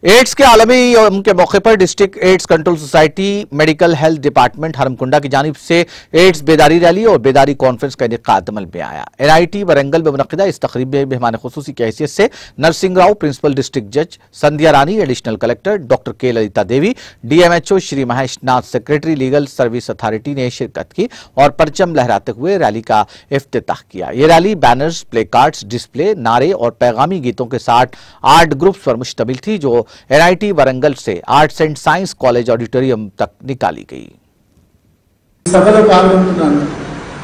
Ads के आलमी यौम के मौके पर district AIDS control society medical health department Hanamkonda की जानिब से एड्स बेदारी रैली और बेदारी कॉन्फ्रेंस का इनेकाद अमल में आया। NIT वरंगल में मुनक़िदा इस तकरीब में मेहमान खुसूसी की हैसियत से नरसिंह राव, प्रिंसिपल डिस्ट्रिक्ट जज Sandhya Rani, additional collector doctor K Lalitha Devi, DMHO Shri Mahesh Nath, secretary legal service authority ने शिरकत की और परचम लहराते हुए रैली का इफ्तिताह किया। ये rally banners, play cards, display, नारे और पैगामी गीतों के साथ 8 ग्रुप्स पर मुश्तमिल थी, जो NIT वरंगल से arts and science college auditorium तक निकाली गई। సభలో పాల్గొంటున్నాను।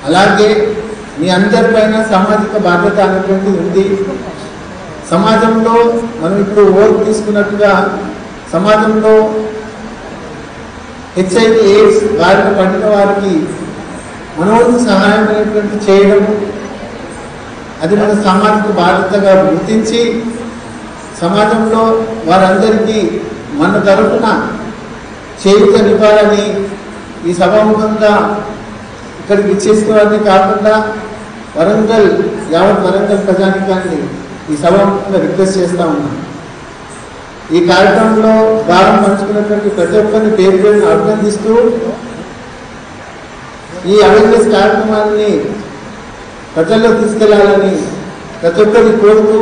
అలాగే మీ అందరిపైన సామాజిక బాధ్యత అనేటువంటిది ఉంది। సమాజంలో మనం ఇప్పుడు ఓటు తీసుకున్నట్టుగా సమాజంలో HIV AIDS బారిన పడిన వారికి మనోని సహాయం అనేటువంటి చేయడం, అది మన సామాజిక బాధ్యతగా గుర్తించి సమాజంలో వారందరికీ మన తరపున చేయూతనివ్వాలని ఈ సభాముఖంగా ఇక్కడికి ఇచ్చేసుకోవాలని కాకుండా వరంగల్ యావత్ వరంగల్ ప్రజానికాన్ని ఈ సభాముఖంగా రిక్వెస్ట్ చేస్తూ ఉన్నాం। ఈ కార్యక్రమంలో భాగం పంచుకున్నటువంటి ప్రతి ఒక్కరిని పేరు పేరును అభినందిస్తూ ఈ అవేర్నెస్ కార్యక్రమాన్ని ప్రజల్లో తీసుకెళ్లాలని ప్రతి ఒక్కరిని కోరుతూ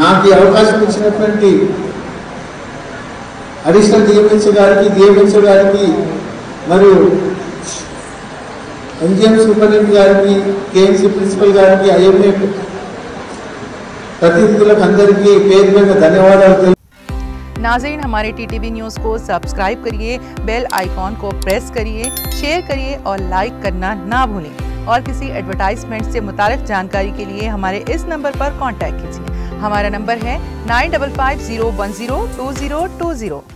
నాకు ఈ అవకాశం ఇచ్చినటువంటి అడిషనల్ DMHO గారికి మరియు MGM సూపరింటెండెంట్ గారికి, KMC ప్రిన్సిపల్ గారికి, IMA प्रतिनिधुలకు అందరికీ పేరు పేరున ధన్యవాదాలు। नाज़रीन, हमारे TTV न्यूज़ को सब्सक्राइब करिए, बेल आइकॉन को प्रेस करिए, शेयर करिए और लाइक करना ना भूलें। और किसी एडवर्टाइजमेंट से मुताल्लिक़ जानकारी के लिए हमारे इस नंबर पर कांटेक्ट कीजिए। हमारा नंबर है 9550102020।